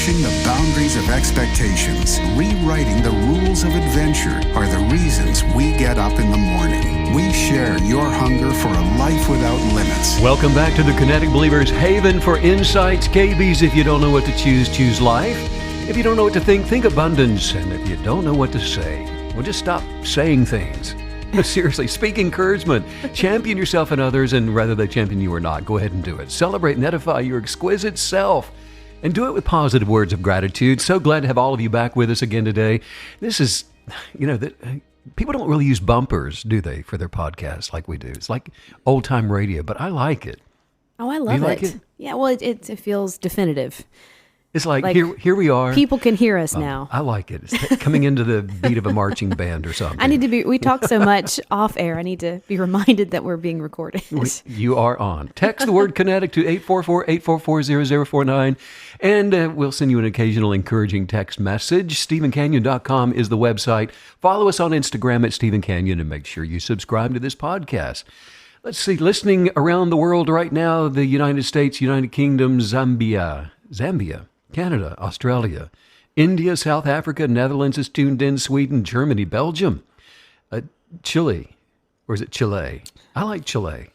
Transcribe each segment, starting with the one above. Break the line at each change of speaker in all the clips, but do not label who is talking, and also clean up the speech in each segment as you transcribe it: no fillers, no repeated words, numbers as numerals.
Pushing the boundaries of expectations, rewriting the rules of adventure are the reasons we get up in the morning. We share your hunger for a life without limits.
Welcome back to the Kinetic Believers Haven for Insights. KBs, if you don't know what to choose, choose life. If you don't know what to think, think abundance. And if you don't know what to say, well, just stop saying things. Seriously, speak encouragement. Champion yourself and others, and whether they champion you or not, go ahead and do it. Celebrate and edify your exquisite self. And do it with positive words of gratitude. So glad to have all of you back with us again today. This is, people don't really use bumpers, do they, for their podcasts like we do. It's like old-time radio, but I like it.
Oh, I love it.
You like it?
Yeah, well, it feels definitive.
It's like here we are.
People can hear us now.
I like it. It's coming into the beat of a marching band or something.
We talk so much off air. I need to be reminded that we're being recorded.
You are on. Text the word Kinetic to 844-844-0049, and we'll send you an occasional encouraging text message. StephenCanyon.com is the website. Follow us on Instagram at Stephen Canyon, and make sure you subscribe to this podcast. Let's see, listening around the world right now, the United States, United Kingdom, Zambia, Canada, Australia, India, South Africa, Netherlands is tuned in, Sweden, Germany, Belgium, Chile, or is it Chile? I like Chile.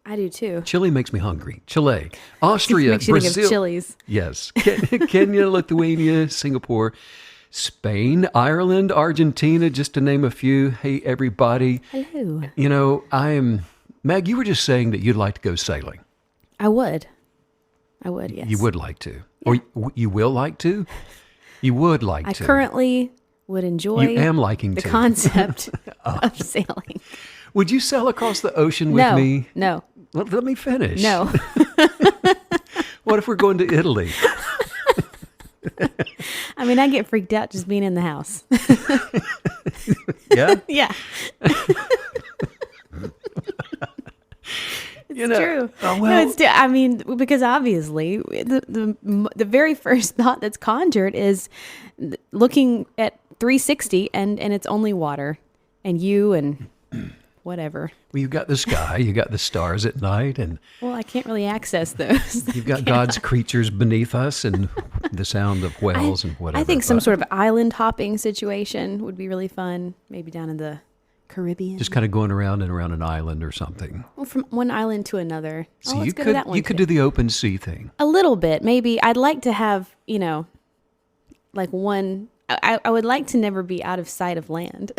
I do too.
Chile makes me hungry. Chile, Austria,
makes you
Brazil.
think of chilies.
Yes. Kenya, Lithuania, Singapore, Spain, Ireland, Argentina, just to name a few. Hey, everybody.
Hello.
Meg, you were just saying that you'd like to go sailing.
I would, yes.
You would like to. Yeah. Or you will like to? You would like to.
I currently would enjoy
the
concept of sailing.
Would you sail across the ocean with me?
No.
Let me finish.
No.
What if we're going to Italy?
I mean, I get freaked out just being in the house.
Yeah?
Yeah. It's true. Because obviously the very first thought that's conjured is looking at 360 and it's only water and you and whatever.
Well, you've got the sky, you got the stars at night, and
well, I can't really access those.
You've got God's creatures beneath us and the sound of whales and whatever.
I think some sort of island hopping situation would be really fun. Maybe down in the Caribbean.
Just kind of going around and around an island or something.
Well, from one island to another.
So you could do the open sea thing.
A little bit, maybe. I'd like to have, like one. I would like to never be out of sight of land.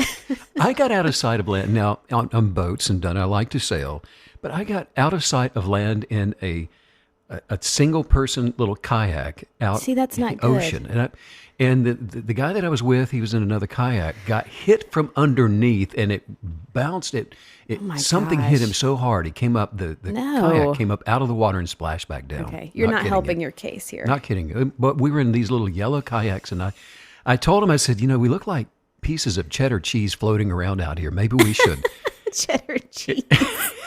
I got out of sight of land now on boats and I like to sail, but I got out of sight of land in a single person little kayak out
in the
good. Ocean. And the guy that I was with, he was in another kayak, got hit from underneath, and it bounced. Something hit him so hard, he came up. The kayak came up out of the water and splashed back down.
Okay, you're not helping your case here.
Not kidding. But we were in these little yellow kayaks, and I told him, I said, we look like pieces of cheddar cheese floating around out here. Maybe we should.
Cheddar cheese.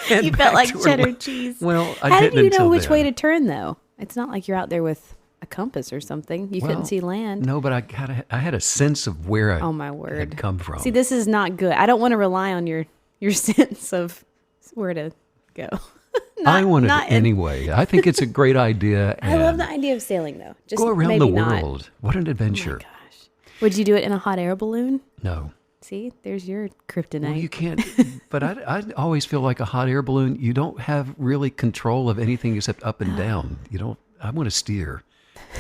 You felt like cheddar cheese.
Well,
How did you know which way to turn, though? It's not like you're out there with a compass or something. You couldn't see land.
No, but I had a sense of where I had come from.
See, this is not good. I don't want to rely on your sense of where to go.
I want it anyway. I think it's a great idea.
I love the idea of sailing, though. Just
go around the world.
Not.
What an adventure.
Oh, my gosh. Would you do it in a hot air balloon?
No.
See, there's your kryptonite.
Well, you can't. But I always feel like a hot air balloon, you don't have really control of anything except up and down. I want to steer.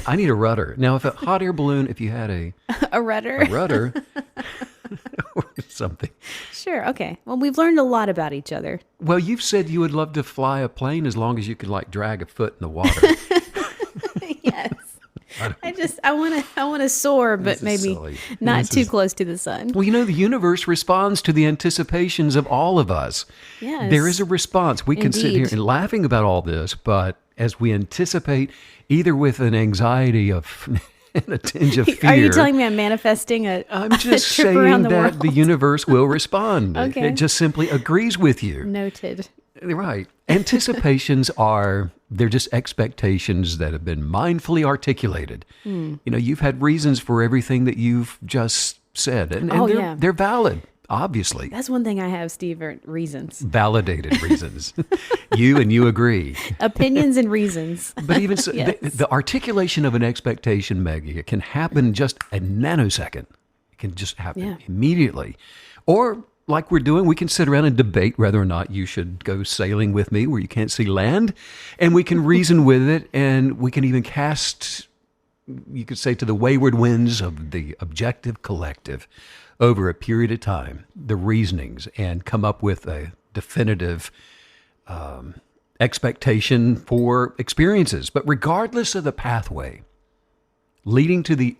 I need a rudder. Now, if a hot air balloon, if you had a rudder or something.
Sure. Okay. Well, we've learned a lot about each other.
Well, you've said you would love to fly a plane as long as you could drag a foot in the water.
Yes. I want to soar, but maybe not too close to the sun.
Well, the universe responds to the anticipations of all of us.
Yes.
There is a response. We can sit here and laughing about all this, but as we anticipate, either with an anxiety of and a tinge of fear.
Are you telling me I'm manifesting
I'm just
a trip
saying
around the
that
world?
the universe will respond.
Okay.
It just simply agrees with you.
Noted.
Right. Anticipations they're just expectations that have been mindfully articulated. You've had reasons for everything that you've just said, and they're valid. obviously.
That's one thing I have, Steve, are reasons.
Validated reasons. You agree.
Opinions and reasons.
But even so,
Yes.
the articulation of an expectation, Maggie, it can happen just a nanosecond. It can just happen immediately. Or like we're doing, we can sit around and debate whether or not you should go sailing with me where you can't see land. And we can reason with it, and we can even cast, you could say, to the wayward winds of the objective collective over a period of time, the reasonings, and come up with a definitive expectation for experiences. But regardless of the pathway leading to the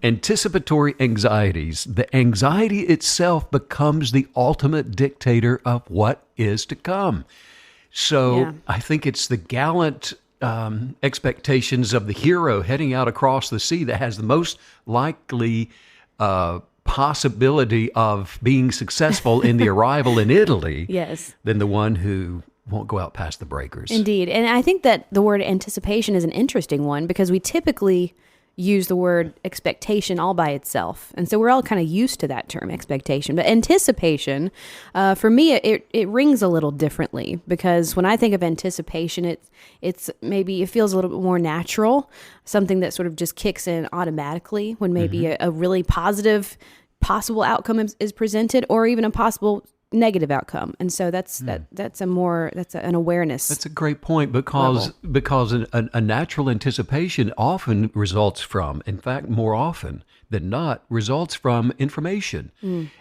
anticipatory anxieties, the anxiety itself becomes the ultimate dictator of what is to come. So I think it's the gallant expectations of the hero heading out across the sea that has the most likely possibility of being successful in the arrival in Italy than the one who won't go out past the breakers.
Indeed. And I think that the word anticipation is an interesting one because we typically use the word expectation all by itself. And so we're all kind of used to that term, expectation. But anticipation, for me, it rings a little differently because when I think of anticipation, it's maybe it feels a little bit more natural, something that sort of just kicks in automatically when maybe a really positive possible outcome is presented, or even a possible negative outcome. And so that's an awareness.
That's a great point because a natural anticipation often results from, in fact, more often than not, results from information,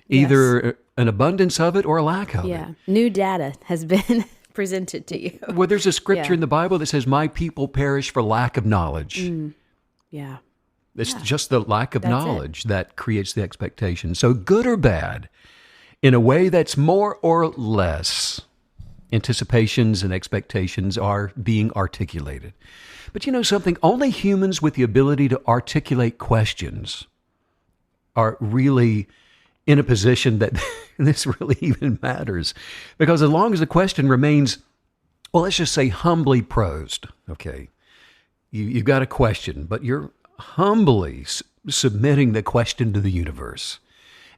either an abundance of it or a lack of it.
New data has been presented to you.
Well, there's a scripture in the Bible that says, "My people perish for lack of knowledge." It's just the lack of knowledge that creates the expectation. So good or bad, in a way that's more or less, anticipations and expectations are being articulated. But you know something? Only humans with the ability to articulate questions are really in a position that this really even matters. Because as long as the question remains, well, let's just say humbly prosed, okay? You've got a question, but you're humbly submitting the question to the universe.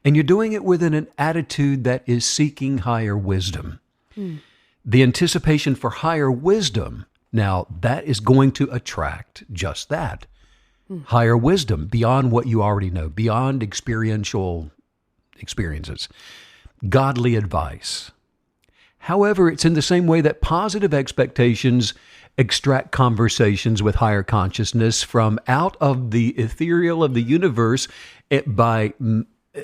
And you're doing it within an attitude that is seeking higher wisdom. The anticipation for higher wisdom, now that is going to attract just that. Higher wisdom beyond what you already know, beyond experiential experiences, godly advice. However, it's in the same way that positive expectations extract conversations with higher consciousness from out of the ethereal of the universe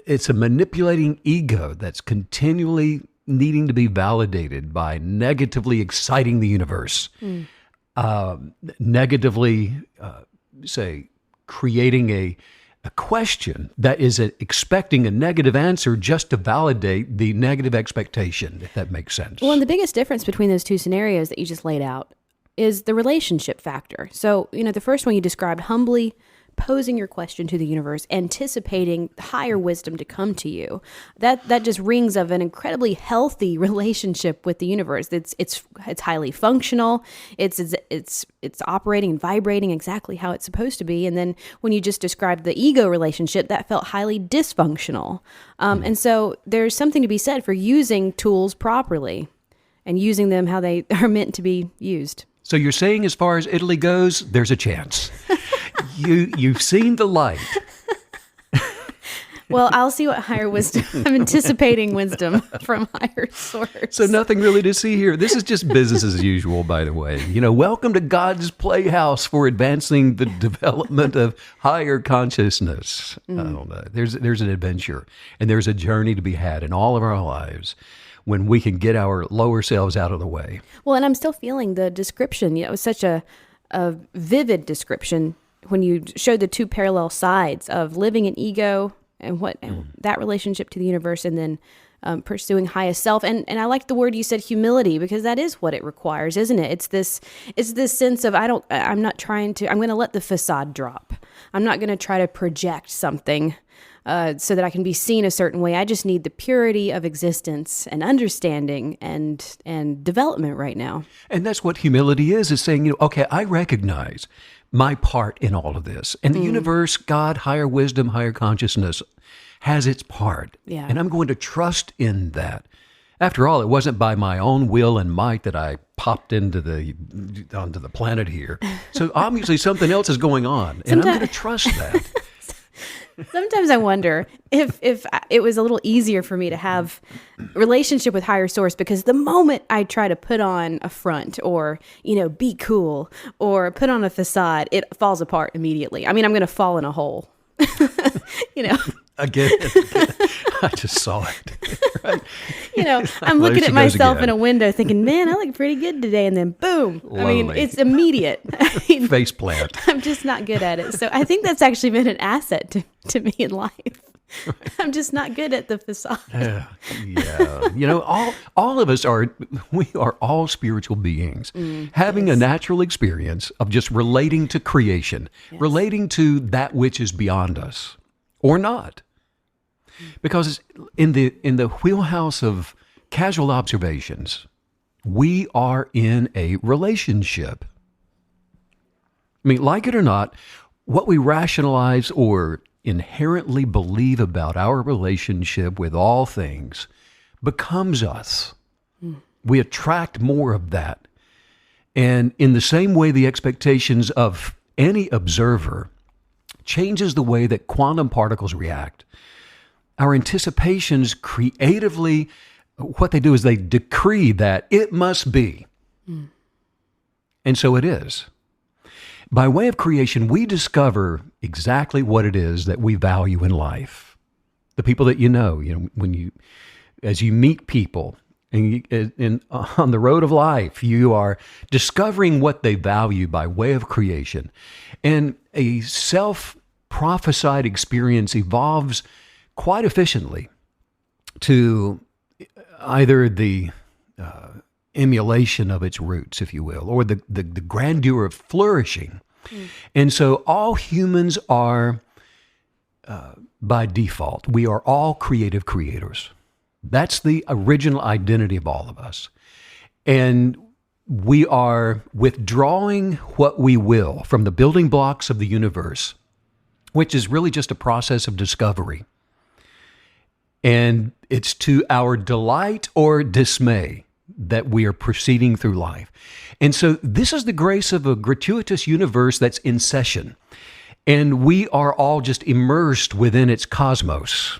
it's a manipulating ego that's continually needing to be validated by negatively exciting the universe, negatively, creating a question that is expecting a negative answer just to validate the negative expectation, if that makes sense.
Well, and the biggest difference between those two scenarios that you just laid out is the relationship factor. So, the first one you described, humbly posing your question to the universe, anticipating higher wisdom to come to you. That just rings of an incredibly healthy relationship with the universe. It's highly functional. It's operating and vibrating exactly how it's supposed to be. And then when you just described the ego relationship, that felt highly dysfunctional. And so there's something to be said for using tools properly and using them how they are meant to be used.
So you're saying as far as Italy goes, there's a chance. You've seen the light.
Well, I'll see what higher wisdom. I'm anticipating wisdom from higher source.
So nothing really to see here. This is just business as usual, by the way. Welcome to God's Playhouse for advancing the development of higher consciousness. I don't know. There's an adventure, and there's a journey to be had in all of our lives when we can get our lower selves out of the way.
Well, and I'm still feeling the description. It was such a vivid description when you showed the two parallel sides of living in ego and that relationship to the universe, and then pursuing highest self. And I like the word you said, humility, because that is what it requires, isn't it? It's this sense of I'm going to let the facade drop. I'm not going to try to project something so that I can be seen a certain way. I just need the purity of existence and understanding and development right now.
And that's what humility is saying, okay, I recognize my part in all of this. And the universe, God, higher wisdom, higher consciousness has its part.
Yeah.
And I'm going to trust in that. After all, it wasn't by my own will and might that I popped onto the planet here. So obviously something else is going on, and I'm going to trust that.
Sometimes I wonder if it was a little easier for me to have a relationship with higher source, because the moment I try to put on a front or, be cool or put on a facade, it falls apart immediately. I mean, I'm going to fall in a hole.
Again, I just saw it. Right?
I'm looking at myself in a window thinking, man, I look pretty good today. And then boom.
Lonely.
I mean, it's immediate.
Face plant.
I'm just not good at it. So I think that's actually been an asset to me in life. Right. I'm just not good at the facade.
Yeah. All of us we are all spiritual beings having a natural experience of just relating to creation, relating to that which is beyond us or not. Because in the wheelhouse of casual observations, we are in a relationship. I mean, like it or not, what we rationalize or inherently believe about our relationship with all things becomes us. We attract more of that. And in the same way, the expectations of any observer changes the way that quantum particles react. Our anticipations creatively, what they do is they decree that it must be. And so it is. By way of creation, we discover exactly what it is that we value in life. The people that as you meet people and on the road of life, you are discovering what they value by way of creation. And a self-prophesied experience evolves quite efficiently to either the emulation of its roots, if you will, or the grandeur of flourishing. And so all humans are, by default, we are all creative creators. That's the original identity of all of us. And we are withdrawing what we will from the building blocks of the universe, which is really just a process of discovery. And it's to our delight or dismay that we are proceeding through life. And so this is the grace of a gratuitous universe that's in session. And we are all just immersed within its cosmos.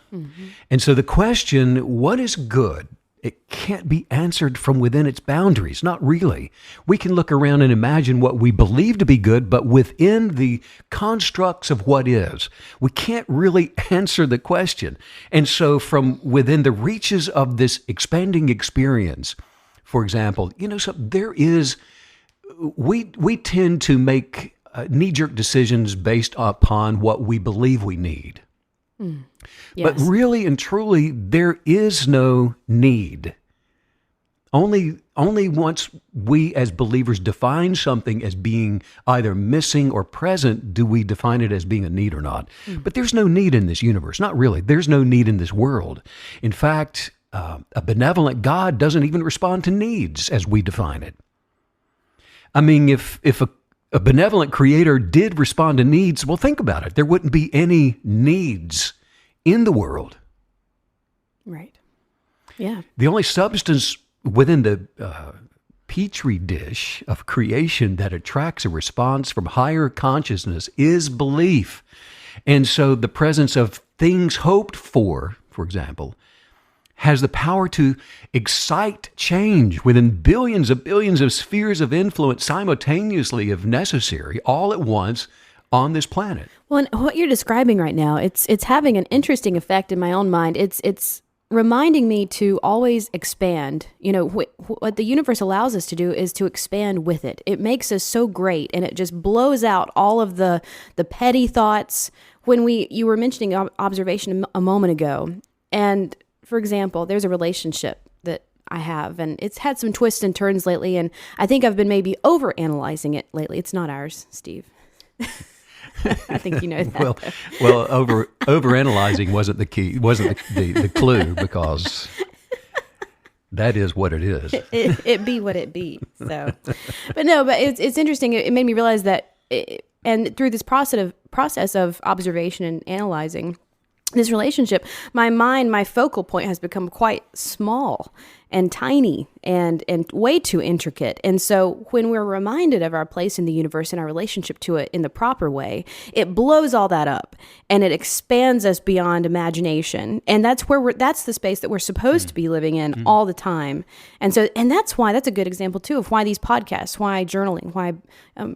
And so the question, what is good? It can't be answered from within its boundaries, not really. We can look around and imagine what we believe to be good, but within the constructs of what is, we can't really answer the question. And so from within the reaches of this expanding experience, for example, we tend to make knee-jerk decisions based upon what we believe we need. Yes. But really and truly, there is no need. Only once we as believers define something as being either missing or present do we define it as being a need or not. But there's no need in this universe. Not really. There's no need in this world. In fact, a benevolent God doesn't even respond to needs as we define it. I mean, if a benevolent creator did respond to needs, well, think about it. There wouldn't be any needs in the world.
Right. Yeah.
The only substance within the petri dish of creation that attracts a response from higher consciousness is belief. And so the presence of things hoped for example, has the power to excite change within billions of spheres of influence simultaneously, if necessary, all at once on this planet.
Well, and what you're describing right now, it's having an interesting effect in my own mind. It's reminding me to always expand. What the universe allows us to do is to expand with it. It makes us so great, and it just blows out all of the petty thoughts. When you were mentioning observation a moment ago, and for example, there's a relationship that I have, and it's had some twists and turns lately, and I think I've been maybe overanalyzing it lately. It's not ours, Steve. I think you know that.
Well, overanalyzing wasn't the key, wasn't the clue, because that is what it is.
It be what it be. So, but it's interesting. It made me realize that, and through this process of observation and analyzing, this relationship, my mind, my focal point has become quite small and tiny and way too intricate. And so when we're reminded of our place in the universe and our relationship to it in the proper way, it blows all that up and it expands us beyond imagination. And that's that's the space that we're supposed to be living in all the time. And that's why, that's a good example too of why these podcasts, why journaling, why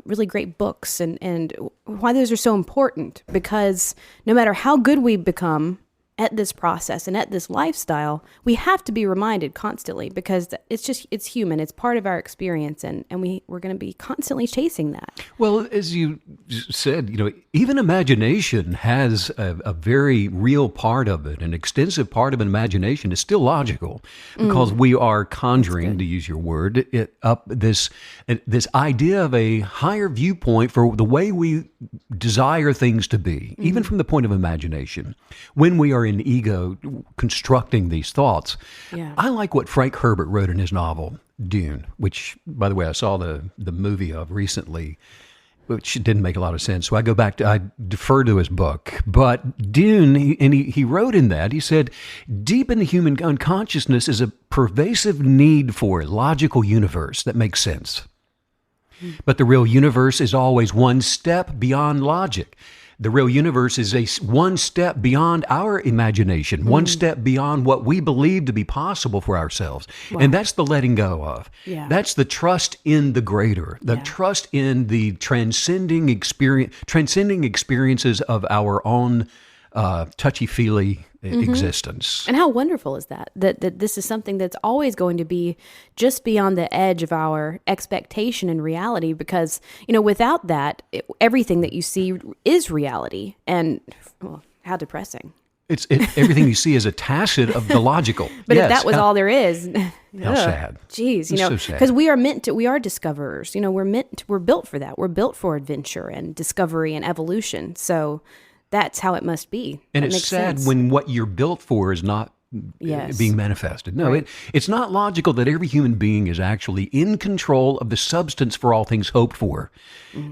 really great books and why those are so important, because no matter how good we become at this process and at this lifestyle, we have to be reminded constantly, because it's human. It's part of our experience, and we're going to be constantly chasing that.
Well, as you said, even imagination has a very real part of it. An extensive part of an imagination is still logical, because we are conjuring, to use your word, up this idea of a higher viewpoint for the way we desire things to be, even from the point of imagination. When we are in ego constructing these thoughts.
Yeah.
I like what Frank Herbert wrote in his novel, Dune, which, by the way, I saw the movie of recently, which didn't make a lot of sense. So I defer to his book. But Dune, he wrote in that, he said, deep in the human unconsciousness is a pervasive need for a logical universe that makes sense. But the real universe is always one step beyond logic. The real universe is one step beyond our imagination, one step beyond what we believe to be possible for ourselves. Wow. And that's the letting go of. Yeah. That's the trust in the greater, the trust in the transcending experiences of our own touchy-feely existence.
And how wonderful is that this is something that's always going to be just beyond the edge of our expectation and reality, because, without that, everything that you see is reality. And, well, how depressing.
Everything you see is a tacit of the logical.
But if that was all there is,
how sad.
Geez, because we are discoverers. We're built for that. We're built for adventure and discovery and evolution. So that's how it must be.
And it's sad when what you're built for is not being manifested. No, right. It's not logical that every human being is actually in control of the substance for all things hoped for.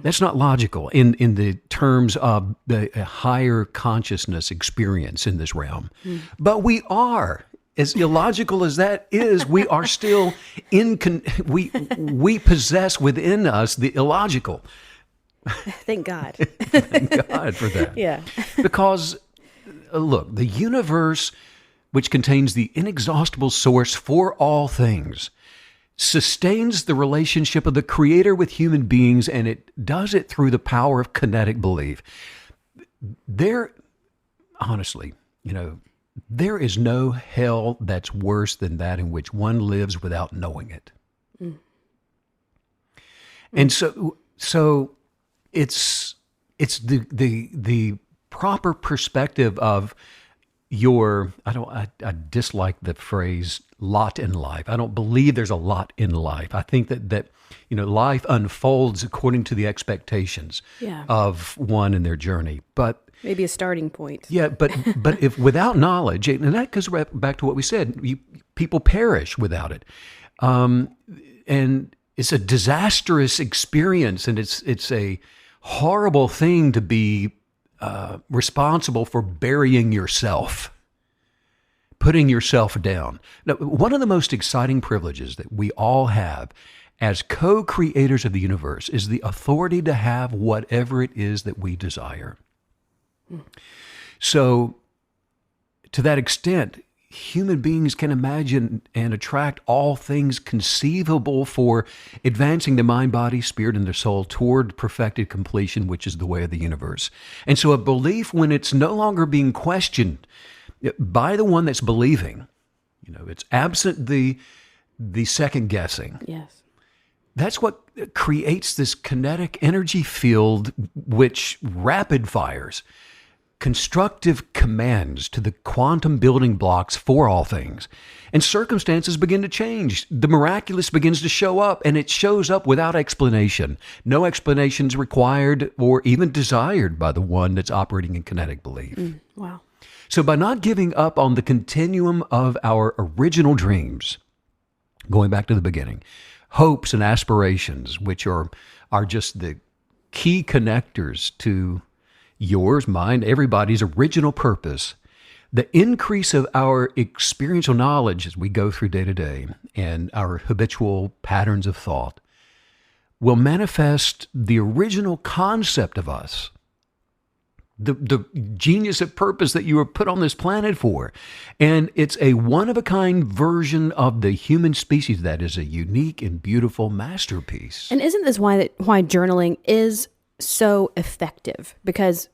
That's not logical in the terms of the higher consciousness experience in this realm. But we are. As illogical as that is, we are still we possess within us the illogical.
Thank God.
Thank God for that.
Yeah.
Because, look, the universe, which contains the inexhaustible source for all things, sustains the relationship of the Creator with human beings, and it does it through the power of kinetic belief. Honestly, there is no hell that's worse than that in which one lives without knowing it. And so it's the proper perspective of I dislike the phrase lot in life. I don't believe there's a lot in life. I think that life unfolds according to the expectations of one in their journey. But
maybe a starting point.
Yeah, but if without knowledge, and that goes back to what we said, people perish without it. And it's a disastrous experience, and it's a horrible thing to be responsible for burying yourself, putting yourself down. Now, one of the most exciting privileges that we all have as co-creators of the universe is the authority to have whatever it is that we desire. So, to that extent, human beings can imagine and attract all things conceivable for advancing the mind, body, spirit, and their soul toward perfected completion, which is the way of the universe. And so a belief, when it's no longer being questioned by the one that's believing, it's absent the second guessing.
Yes.
That's what creates this kinetic energy field, which rapid fires constructive commands to the quantum building blocks for all things. And circumstances begin to change. The miraculous begins to show up, and it shows up without explanation. No explanations required or even desired by the one that's operating in kinetic belief.
Wow.
So by not giving up on the continuum of our original dreams, going back to the beginning, hopes and aspirations, which are just the key connectors to yours, mine, everybody's original purpose, The increase of our experiential knowledge as we go through day to day and our habitual patterns of thought will manifest the original concept of us, the genius of purpose that you were put on this planet for. And it's a one-of-a-kind version of the human species that is a unique and beautiful masterpiece.
And isn't this why journaling is so effective? Because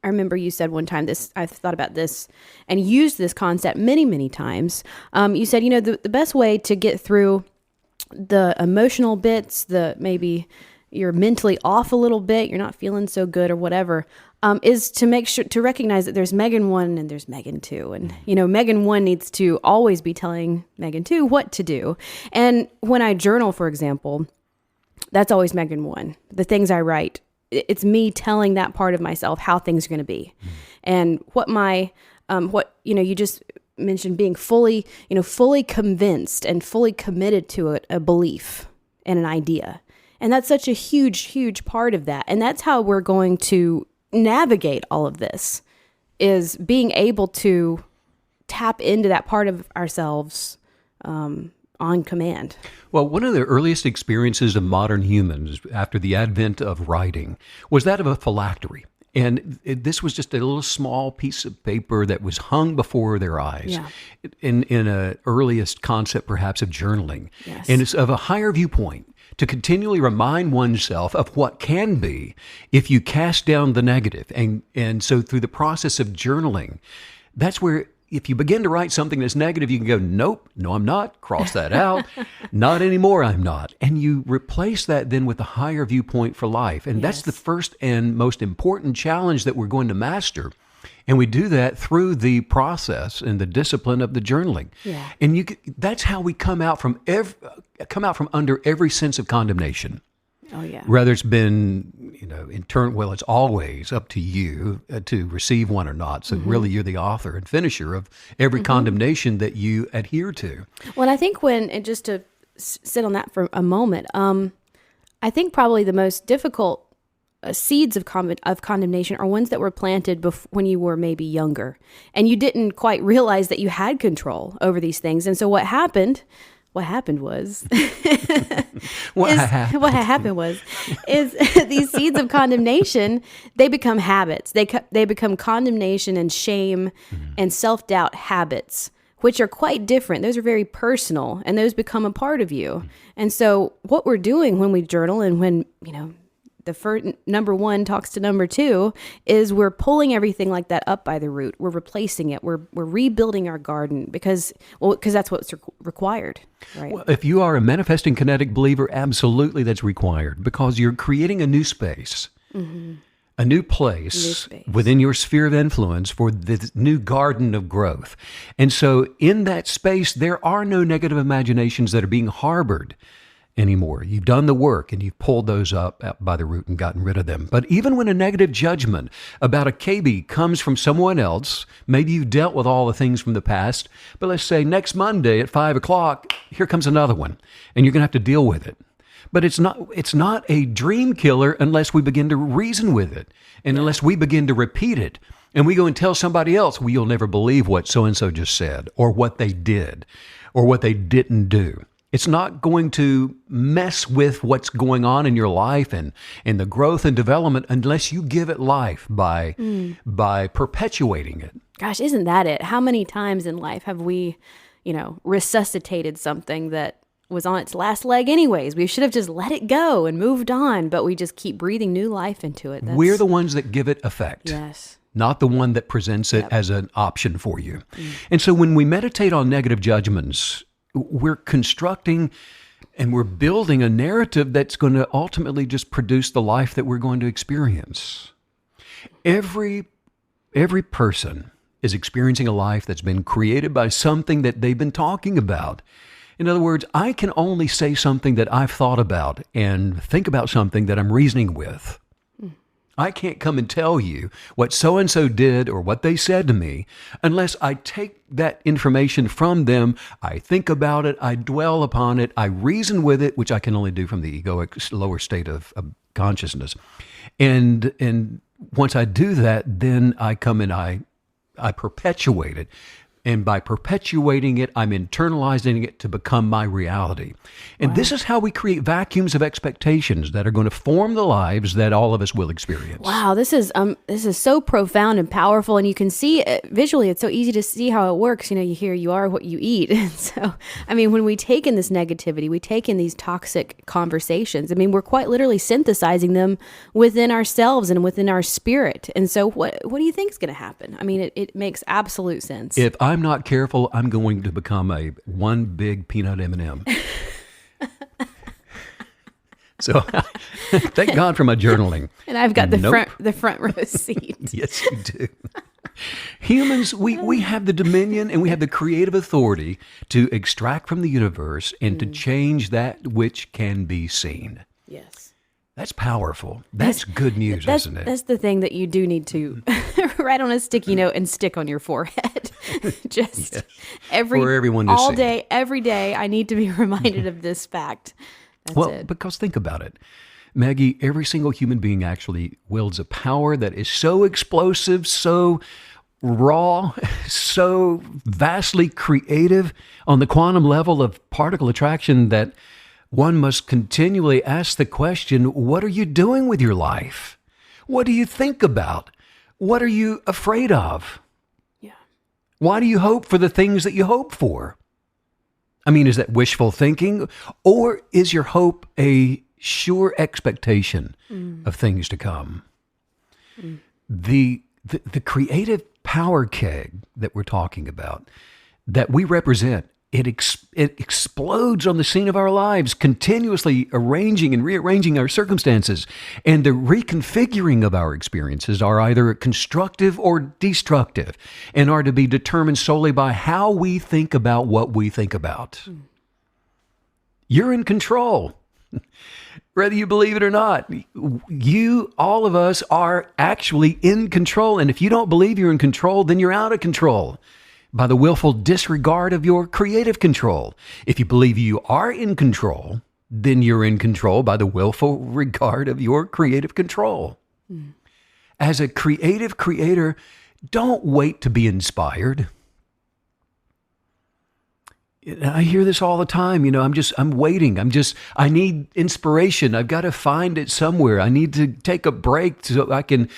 I remember you said one time this, I've thought about this and used this concept many, many times. You said, the best way to get through the emotional bits, maybe you're mentally off a little bit, you're not feeling so good or whatever, is to make sure to recognize that there's Megan 1 and there's Megan 2. And, Megan 1 needs to always be telling Megan 2 what to do. And when I journal, for example, that's always Megan 1. The things I write, it's me telling that part of myself how things are going to be. And what you just mentioned, being fully convinced and fully committed to a belief and an idea. And that's such a huge, huge part of that. And that's how we're going to navigate all of this, is being able to tap into that part of ourselves on command.
Well, one of the earliest experiences of modern humans after the advent of writing was that of a phylactery. And this was just a little small piece of paper that was hung before their eyes in an earliest concept, perhaps, of journaling.
Yes.
And it's of a higher viewpoint to continually remind oneself of what can be if you cast down the negative. And so through the process of journaling, that's where if you begin to write something that's negative, you can go, nope, no, I'm not, cross that out, not anymore, I'm not. And you replace that then with a higher viewpoint for life. And that's the first and most important challenge that we're going to master. And we do that through the process and the discipline of the journaling. Yeah. And that's how we come out from under every sense of condemnation.
Oh, yeah.
Whether it's been, in turn, well, it's always up to you to receive one or not. So really you're the author and finisher of every condemnation that you adhere to.
Well, I think and just to sit on that for a moment, I think probably the most difficult seeds of condemnation are ones that were planted when you were maybe younger and you didn't quite realize that you had control over these things. And so what happened was these seeds of condemnation, they become habits. They become condemnation and shame and self-doubt habits, which are quite different. Those are very personal, and those become a part of you. And so what we're doing when we journal and when, the first number one talks to number two is we're pulling everything like that up by the root. We're replacing it. We're rebuilding our garden because that's what's required. Right.
Well, if you are a manifesting kinetic believer, absolutely that's required because you're creating a new space, a new place within your sphere of influence for this new garden of growth. And so in that space, there are no negative imaginations that are being harbored anymore. You've done the work and you've pulled those up by the root and gotten rid of them. But even when a negative judgment about a KB comes from someone else, maybe you've dealt with all the things from the past, but let's say next Monday at 5:00, here comes another one, and you're going to have to deal with it. But it's not a dream killer unless we begin to reason with it and unless we begin to repeat it. And we go and tell somebody else, well, you'll never believe what so-and-so just said or what they did or what they didn't do. It's not going to mess with what's going on in your life and the growth and development unless you give it life by perpetuating it.
Gosh, isn't that it? How many times in life have we, resuscitated something that was on its last leg anyways? We should have just let it go and moved on, but we just keep breathing new life into it.
We're the ones that give it effect.
Yes.
Not the one that presents it as an option for you. And so when we meditate on negative judgments, we're constructing and we're building a narrative that's going to ultimately just produce the life that we're going to experience. Every person is experiencing a life that's been created by something that they've been talking about. In other words, I can only say something that I've thought about and think about something that I'm reasoning with. I can't come and tell you what so-and-so did or what they said to me unless I take that information from them, I think about it, I dwell upon it, I reason with it, which I can only do from the egoic lower state of consciousness. And once I do that, then I come and I I perpetuate it. And by perpetuating it, I'm internalizing it to become my reality. And this is how we create vacuums of expectations that are going to form the lives that all of us will experience.
Wow, this is so profound and powerful, and you can see it visually. It's so easy to see how it works. You hear you are what you eat. And so, when we take in this negativity, we take in these toxic conversations. We're quite literally synthesizing them within ourselves and within our spirit. And so, what do you think is going to happen? It makes absolute sense.
If I'm not careful, I'm going to become one big peanut M&M. So thank God for my journaling.
And I've got the front row seat.
Yes, you do. Humans, we have the dominion and we have the creative authority to extract from the universe and to change that which can be seen.
Yes.
That's powerful. That's good news, isn't it?
That's the thing that you do need to write on a sticky note and stick on your forehead. Just
for everyone to
all
see.
Day, every day, I need to be reminded of this fact. That's it.
Because think about it. Maggie, every single human being actually wields a power that is so explosive, so raw, so vastly creative on the quantum level of particle attraction that one must continually ask the question, what are you doing with your life? What do you think about? What are you afraid of?
Yeah.
Why do you hope for the things that you hope for? Is that wishful thinking? Or is your hope a sure expectation of things to come? The creative power keg that we're talking about, that we represent, it explodes on the scene of our lives, continuously arranging and rearranging our circumstances. And the reconfiguring of our experiences are either constructive or destructive and are to be determined solely by how we think about what we think about. You're in control. Whether you believe it or not, all of us are actually in control. And if you don't believe you're in control, then you're out of control by the willful disregard of your creative control. If you believe you are in control, then you're in control by the willful regard of your creative control. As a creative creator, don't wait to be inspired. I hear this all the time. I'm waiting. I need inspiration. I've got to find it somewhere. I need to take a break so I can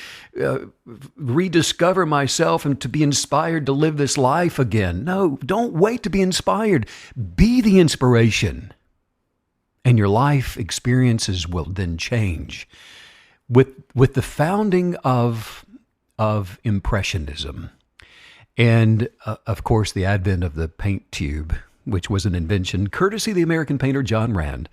rediscover myself and to be inspired to live this life again. No, don't wait to be inspired. Be the inspiration. And your life experiences will then change. With the founding of Impressionism and, of course, the advent of the paint tube, which was an invention courtesy of the American painter John Rand,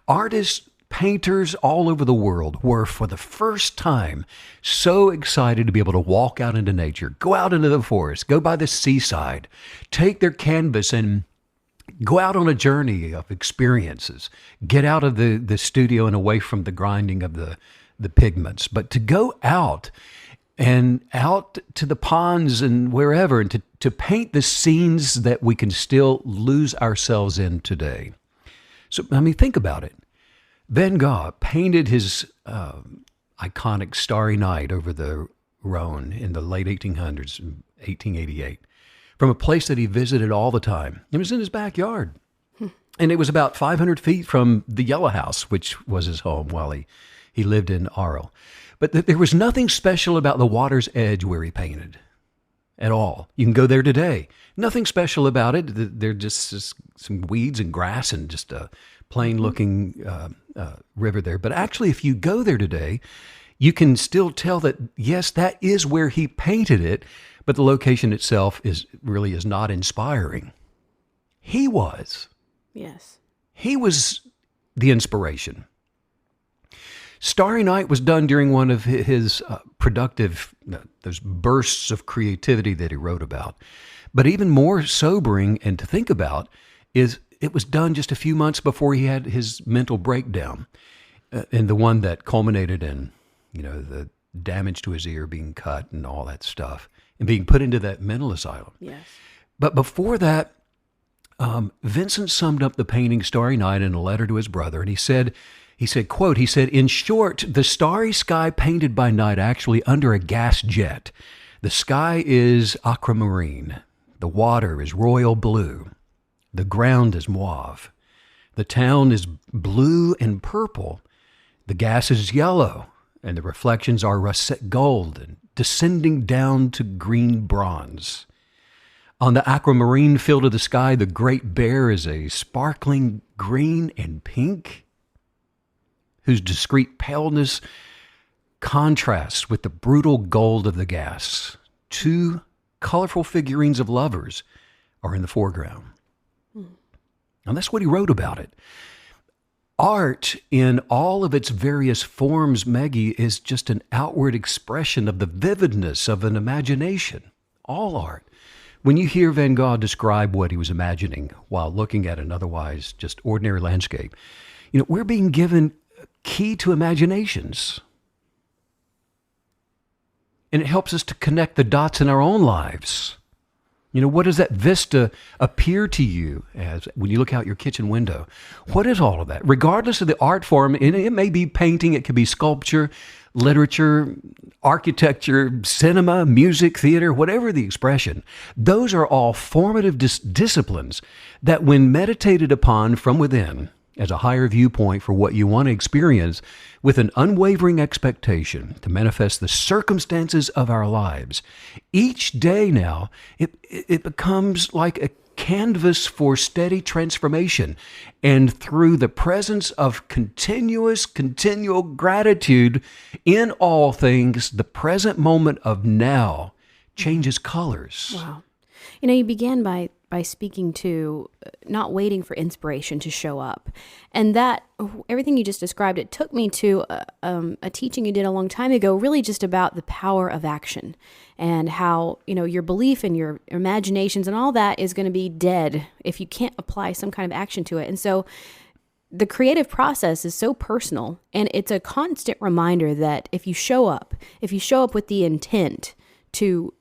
artists, painters all over the world were, for the first time, so excited to be able to walk out into nature, go out into the forest, go by the seaside, take their canvas and go out on a journey of experiences, get out of the studio and away from the grinding of the pigments, but to go out and out to the ponds and wherever, and to paint the scenes that we can still lose ourselves in today. So, think about it. Van Gogh painted his iconic Starry Night over the Rhone in the late 1800s, 1888, from a place that he visited all the time. It was in his backyard. And it was about 500 feet from the Yellow House, which was his home while he lived in Arles. But there was nothing special about the water's edge where he painted at all. You can go there today. Nothing special about it. They're just some weeds and grass and just a plain-looking river there. But actually, if you go there today, you can still tell that, yes, that is where he painted it, but the location itself really is not inspiring. He was.
Yes.
He was the inspiration. Starry Night was done during one of his productive, those bursts of creativity that he wrote about. But even more sobering and to think about is it was done just a few months before he had his mental breakdown, and the one that culminated in, the damage to his ear being cut and all that stuff, and being put into that mental asylum.
Yes.
But before that, Vincent summed up the painting Starry Night in a letter to his brother, and he said, quote, "In short, the starry sky painted by night actually under a gas jet. The sky is aquamarine. The water is royal blue. The ground is mauve. The town is blue and purple. The gas is yellow, and the reflections are russet gold and descending down to green bronze. On the aquamarine field of the sky, the great bear is a sparkling green and pink, whose discreet paleness contrasts with the brutal gold of the gas. Two colorful figurines of lovers are in the foreground. And that's what he wrote about it. Art, in all of its various forms, Maggie, is just an outward expression of the vividness of an imagination. All art. When you hear Van Gogh describe what he was imagining while looking at an otherwise just ordinary landscape, we're being given a key to imaginations. And it helps us to connect the dots in our own lives. What does that vista appear to you as when you look out your kitchen window? What is all of that? Regardless of the art form, and it may be painting, it could be sculpture, literature, architecture, cinema, music, theater, whatever the expression. Those are all formative disciplines that, when meditated upon from within as a higher viewpoint for what you want to experience, with an unwavering expectation to manifest the circumstances of our lives, each day now, it becomes like a canvas for steady transformation. And through the presence of continual gratitude in all things, the present moment of now changes colors.
Wow. You began by speaking to not waiting for inspiration to show up. And that, everything you just described, it took me to a teaching you did a long time ago, really just about the power of action and how, your belief and your imaginations and all that is going to be dead if you can't apply some kind of action to it. And so the creative process is so personal, and it's a constant reminder that if you show up with the intent to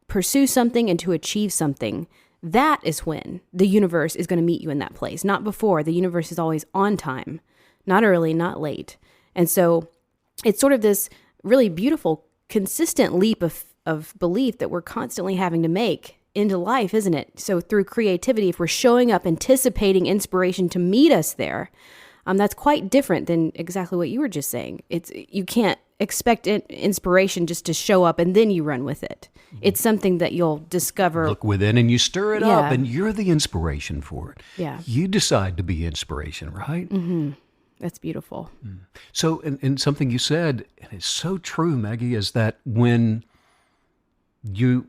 pursue something and to achieve something, that is when the universe is going to meet you in that place, not before. The universe is always on time, not early, not late. And so it's sort of this really beautiful, consistent leap of belief that we're constantly having to make into life, isn't it? So through creativity, if we're showing up, anticipating inspiration to meet us there, that's quite different than exactly what you were just saying. You can't expect inspiration just to show up and then you run with it. It's something that you'll discover.
Look within and you stir it up, and you're the inspiration for it.
Yeah.
You decide to be inspiration, right?
Mm-hmm. That's beautiful.
So, and something you said, and it's so true, Maggie, is that when you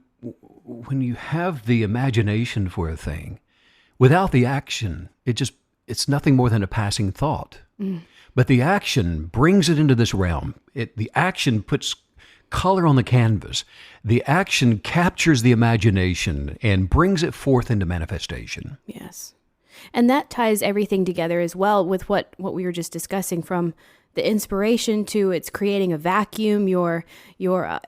have the imagination for a thing, without the action, it's nothing more than a passing thought. But the action brings it into this realm. The action puts color on the canvas. The action captures the imagination and brings it forth into manifestation.
Yes. And that ties everything together as well with what we were just discussing, from the inspiration to it's creating a vacuum. Your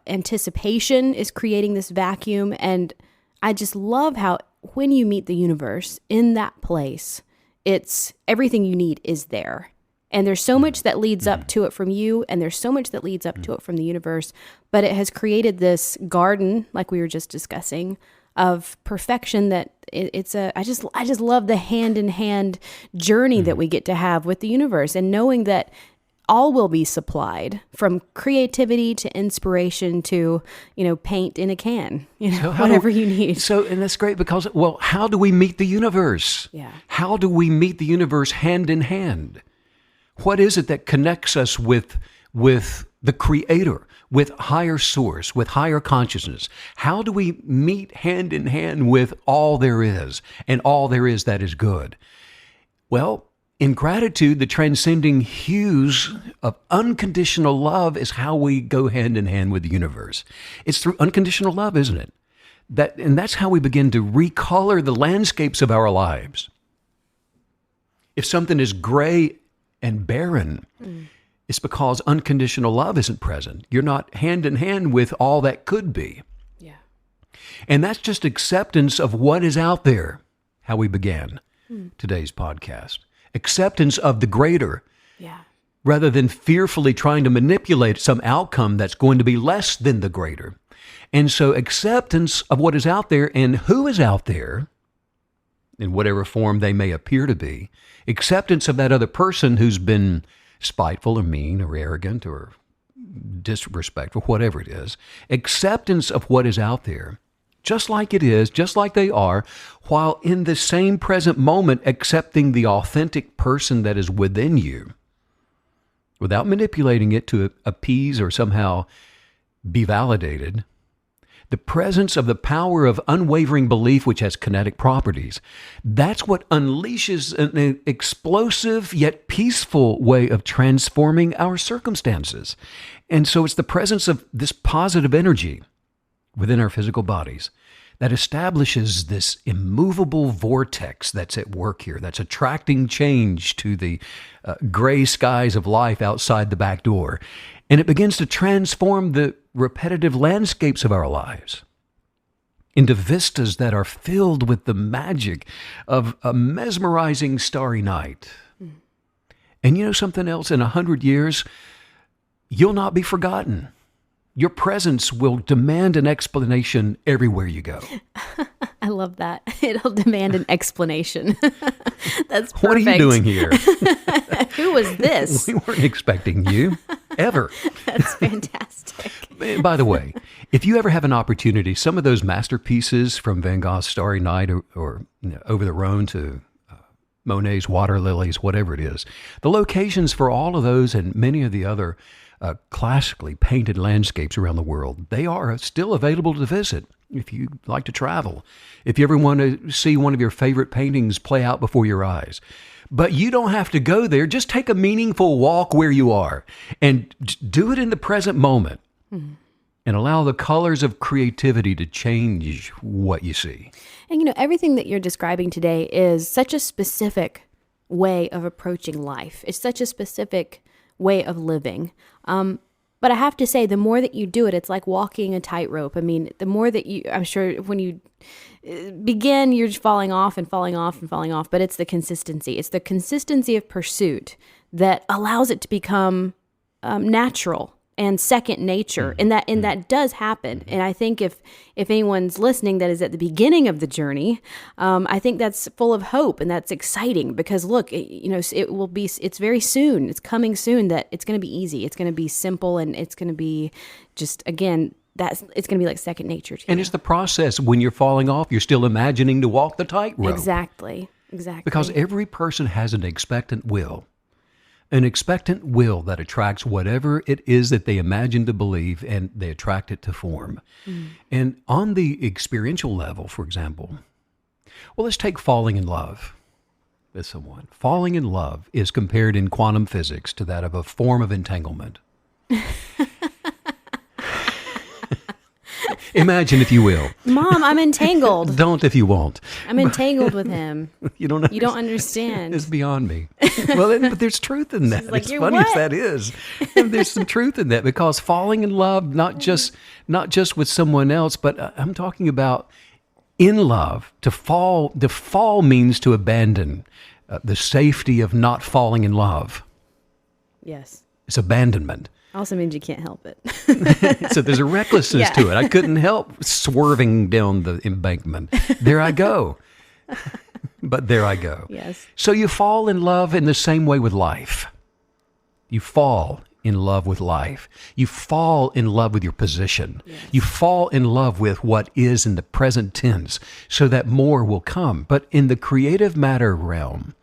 anticipation is creating this vacuum. And I just love how when you meet the universe in that place, it's everything you need is there. And there's so much that leads up to it from you, and there's so much that leads up to it from the universe. But it has created this garden, like we were just discussing, of perfection that I just love the hand-in-hand journey that we get to have with the universe, and knowing that all will be supplied, from creativity to inspiration to, paint in a can, so whatever you need.
So, and that's great because, how do we meet the universe?
Yeah.
How do we meet the universe hand in hand? What is it that connects us with the Creator, with higher source, with higher consciousness? How do we meet hand in hand with all there is, and all there is that is good? Well, in gratitude, the transcending hues of unconditional love is how we go hand in hand with the universe. It's through unconditional love, isn't it? And that's how we begin to recolor the landscapes of our lives. If something is gray and barren, it's because unconditional love isn't present. You're not hand in hand with all that could be.
Yeah.
And that's just acceptance of what is out there, how we began today's podcast. Acceptance of the greater, rather than fearfully trying to manipulate some outcome that's going to be less than the greater. And so acceptance of what is out there and who is out there, in whatever form they may appear to be, acceptance of that other person who's been spiteful or mean or arrogant or disrespectful, whatever it is, acceptance of what is out there, just like it is, just like they are, while in the same present moment accepting the authentic person that is within you, without manipulating it to appease or somehow be validated. The presence of the power of unwavering belief, which has kinetic properties, that's what unleashes an explosive yet peaceful way of transforming our circumstances. And so it's the presence of this positive energy within our physical bodies that establishes this immovable vortex that's at work here, that's attracting change to the gray skies of life outside the back door. And it begins to transform the repetitive landscapes of our lives into vistas that are filled with the magic of a mesmerizing starry night. And you know something else? In 100 years, you'll not be forgotten. Your presence will demand an explanation everywhere you go.
I love that. It'll demand an explanation. That's perfect.
What are you doing here?
Who was this?
We weren't expecting you, ever.
That's fantastic.
By the way, if you ever have an opportunity, some of those masterpieces from Van Gogh's Starry Night or Over the Rhone to Monet's Water Lilies, whatever it is, the locations for all of those and many of the other classically painted landscapes around the world, they are still available to visit if you like to travel, if you ever want to see one of your favorite paintings play out before your eyes. But you don't have to go there. Just take a meaningful walk where you are and do it in the present moment and allow the colors of creativity to change what you see.
And you know, everything that you're describing today is such a specific way of approaching life. It's such a specific way of living. But I have to say, the more that you do it, it's like walking a tightrope. I mean, the more that I'm sure when you begin, you're just falling off and falling off and falling off, but it's the consistency. It's the consistency of pursuit that allows it to become natural and second nature. And that does happen. And I think if anyone's listening that is at the beginning of the journey, I think that's full of hope and that's exciting because look, it's very soon. It's coming soon that it's going to be easy. It's going to be simple and it's going to be just, again, it's going to be like second nature to you.
And it's the process. When you're falling off, you're still imagining to walk the tightrope.
Exactly.
Because every person has an expectant will. An expectant will that attracts whatever it is that they imagine to believe, and they attract it to form. And on the experiential level, for example, well, let's take falling in love with someone. Falling in love is compared in quantum physics to that of a form of entanglement. Imagine, if you will.
Mom, I'm entangled.
Don't if you won't.
I'm entangled with him.
You don't
understand.
It's beyond me. Well, but there's truth in that.
Like,
as funny as that is. There's some truth in that because falling in love, not just with someone else, but I'm talking about in love. To fall means to abandon the safety of not falling in love.
Yes.
It's abandonment.
Also means you can't help it.
So there's a recklessness to it. I couldn't help swerving down the embankment. There I go. But there I go.
Yes.
So you fall in love in the same way with life. You fall in love with life. You fall in love with your position. Yes. You fall in love with what is in the present tense so that more will come. But in the creative matter realm,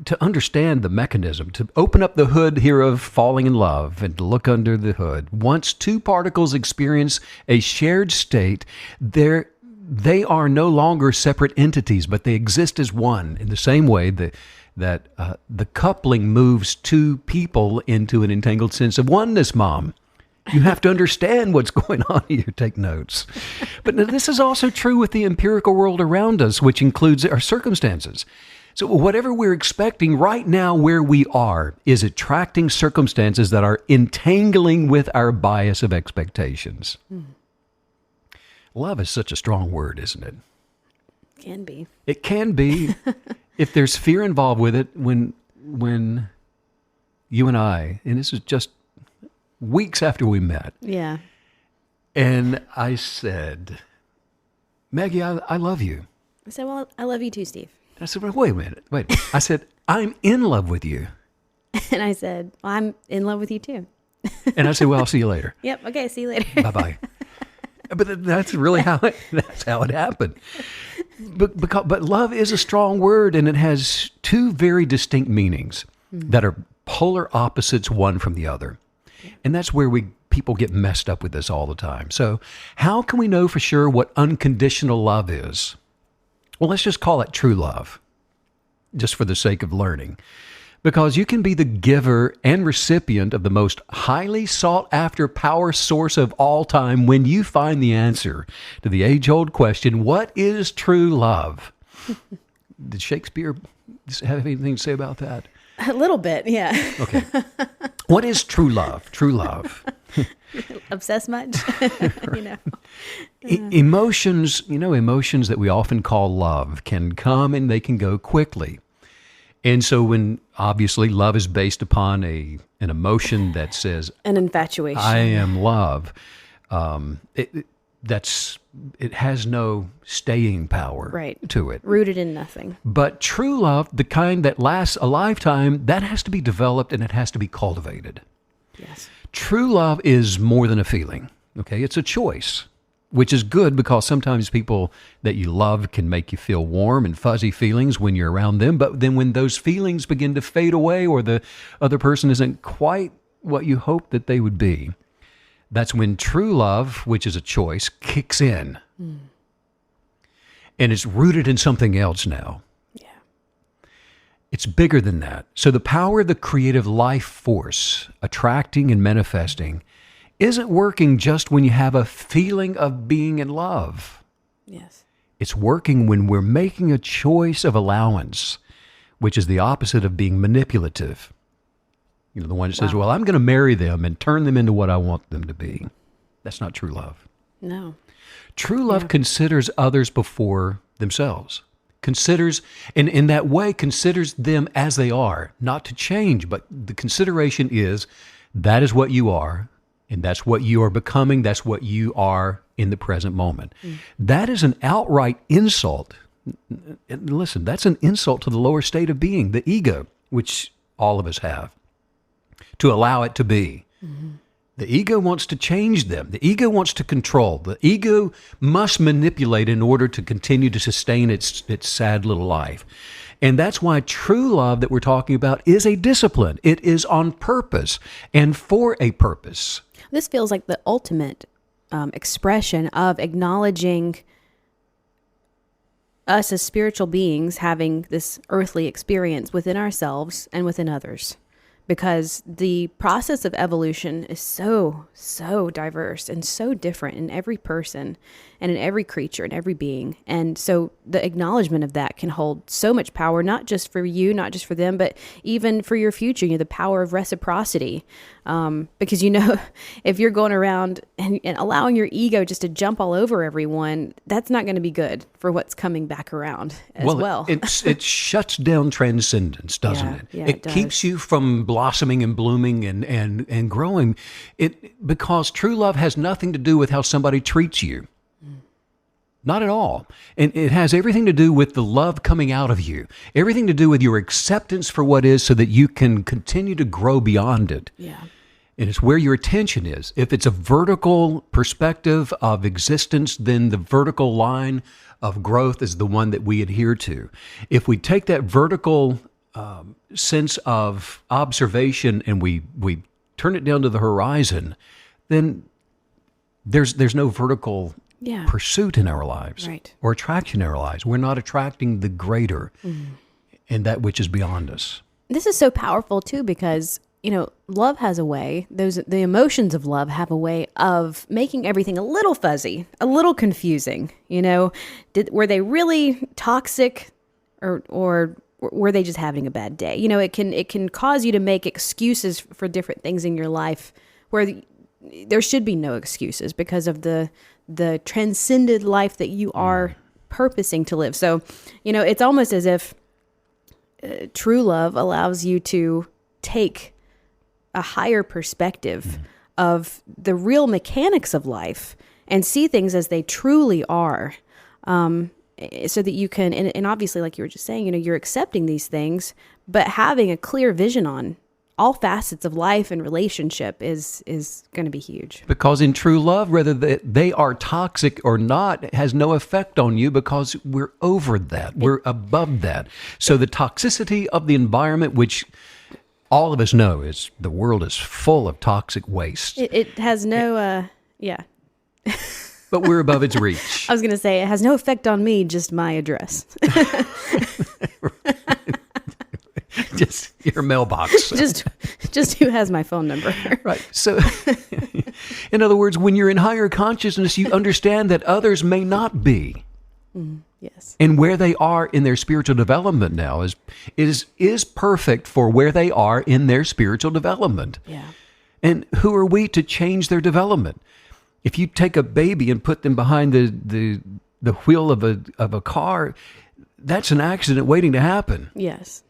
to understand the mechanism, to open up the hood here of falling in love and to look under the hood, once two particles experience a shared state, they are no longer separate entities, but they exist as one in the same way that the coupling moves two people into an entangled sense of oneness, Mom. You have to understand what's going on here. Take notes. But this is also true with the empirical world around us, which includes our circumstances. So whatever we're expecting right now where we are is attracting circumstances that are entangling with our bias of expectations. Love is such a strong word, isn't it?
Can be.
It can be. If there's fear involved with it, when you and I, and this is just weeks after we met.
Yeah.
And I said, Maggie, I love you.
I said, well, I love you too, Steve.
I said, well, wait a minute. I said, I'm in love with you.
And I said, well, I'm in love with you too.
And I said, well, I'll see you later.
Yep. Okay. See you later.
Bye-bye. But that's really how it happened. But love is a strong word, and it has two very distinct meanings that are polar opposites one from the other. And that's where people get messed up with this all the time. So how can we know for sure what unconditional love is? Well, let's just call it true love, just for the sake of learning. Because you can be the giver and recipient of the most highly sought after power source of all time when you find the answer to the age-old question, what is true love? Did Shakespeare have anything to say about that?
A little bit, yeah.
Okay. What is true love? True love.
Obsessed much?
Emotions that we often call love can come and they can go quickly. And so when obviously love is based upon an emotion that says
an infatuation,
I am love, it has no staying power to it.
Rooted in nothing.
But true love, the kind that lasts a lifetime, that has to be developed and it has to be cultivated.
Yes.
True love is more than a feeling. Okay, it's a choice. Which is good because sometimes people that you love can make you feel warm and fuzzy feelings when you're around them. But then when those feelings begin to fade away or the other person isn't quite what you hoped that they would be, that's when true love, which is a choice, kicks in. And it's rooted in something else now.
Yeah.
It's bigger than that. So the power of the creative life force, attracting and manifesting, isn't working just when you have a feeling of being in love.
Yes.
It's working when we're making a choice of allowance, which is the opposite of being manipulative. The one that says, well, I'm going to marry them and turn them into what I want them to be. That's not true love.
No.
True love considers others before themselves. Considers, and in that way, considers them as they are, not to change, but the consideration is that is what you are. And that's what you are becoming. That's what you are in the present moment. That is an outright insult. And listen, that's an insult to the lower state of being, the ego, which all of us have, to allow it to be. The ego wants to change them. The ego wants to control. The ego must manipulate in order to continue to sustain its sad little life. And that's why true love that we're talking about is a discipline. It is on purpose and for a purpose.
This feels like the ultimate expression of acknowledging us as spiritual beings having this earthly experience within ourselves and within others. Because the process of evolution is so diverse and so different in every person and in every creature and every being. And so the acknowledgement of that can hold so much power, not just for you, not just for them, but even for your future, the power of reciprocity. Because, if you're going around and allowing your ego just to jump all over everyone, that's not going to be good for what's coming back around as well.
It shuts down transcendence, doesn't it?
Yeah,
it keeps you from blossoming and blooming and growing. Because true love has nothing to do with how somebody treats you. Not at all. And it has everything to do with the love coming out of you, everything to do with your acceptance for what is so that you can continue to grow beyond it.
Yeah.
And it's where your attention is. If it's a vertical perspective of existence, then the vertical line of growth is the one that we adhere to. If we take that vertical sense of observation and we turn it down to the horizon, then there's no vertical pursuit in our lives or attraction in our lives. We're not attracting the greater and that which is beyond us.
This is so powerful too, because love has a way, the emotions of love have a way of making everything a little fuzzy, a little confusing. Were they really toxic or were they just having a bad day? It can cause you to make excuses for different things in your life where there should be no excuses because of the transcended life that you are purposing to live. So, it's almost as if true love allows you to take a higher perspective of the real mechanics of life and see things as they truly are. So that you can, and obviously, like you were just saying, you're accepting these things, but having a clear vision on all facets of life and relationship is going to be huge.
Because in true love, whether they are toxic or not, it has no effect on you because we're over that. We're above that. So the toxicity of the environment, which all of us know is the world is full of toxic waste.
It has no, yeah.
But we're above its reach.
I was going to say, it has no effect on me, just my address.
Just your mailbox.
just who has my phone number.
Right. So, in other words, when you're in higher consciousness, you understand that others may not be.
Yes.
And where they are in their spiritual development now is perfect for where they are in their spiritual development.
Yeah.
And who are we to change their development? If you take a baby and put them behind the wheel of a car, that's an accident waiting to happen.
Yes.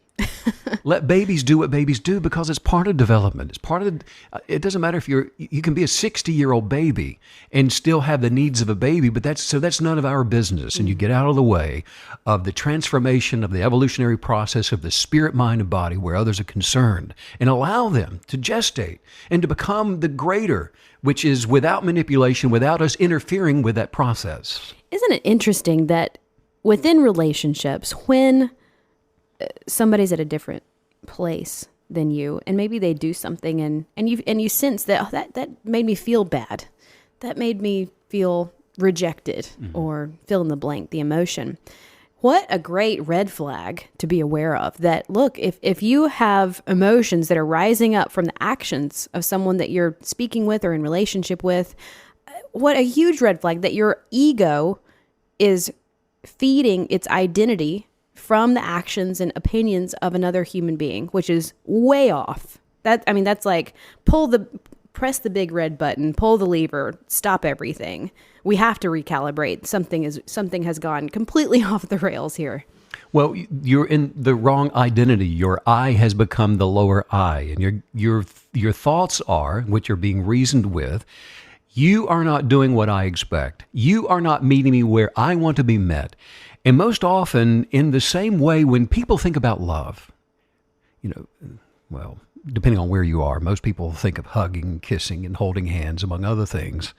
Let babies do what babies do because it's part of development. It's part of, it doesn't matter if you can be a 60-year-old baby and still have the needs of a baby, but that's none of our business. And you get out of the way of the transformation of the evolutionary process of the spirit, mind, and body where others are concerned, and allow them to gestate and to become the greater, which is without manipulation, without us interfering with that process.
Isn't it interesting that within relationships, when somebody's at a different place than you, and maybe they do something, and you sense that that made me feel bad, that made me feel rejected, or fill in the blank, the emotion. What a great red flag to be aware of, that look, if you have emotions that are rising up from the actions of someone that you're speaking with or in relationship with, what a huge red flag that your ego is feeding its identity from the actions and opinions of another human being, which is way off. That's like press the big red button, pull the lever, stop everything. We have to recalibrate. Something has gone completely off the rails here.
Well, you're in the wrong identity. Your I has become the lower I, and your thoughts are, which you're being reasoned with, you are not doing what I expect. You are not meeting me where I want to be met. And most often, in the same way, when people think about love, well, depending on where you are, most people think of hugging, kissing, and holding hands, among other things.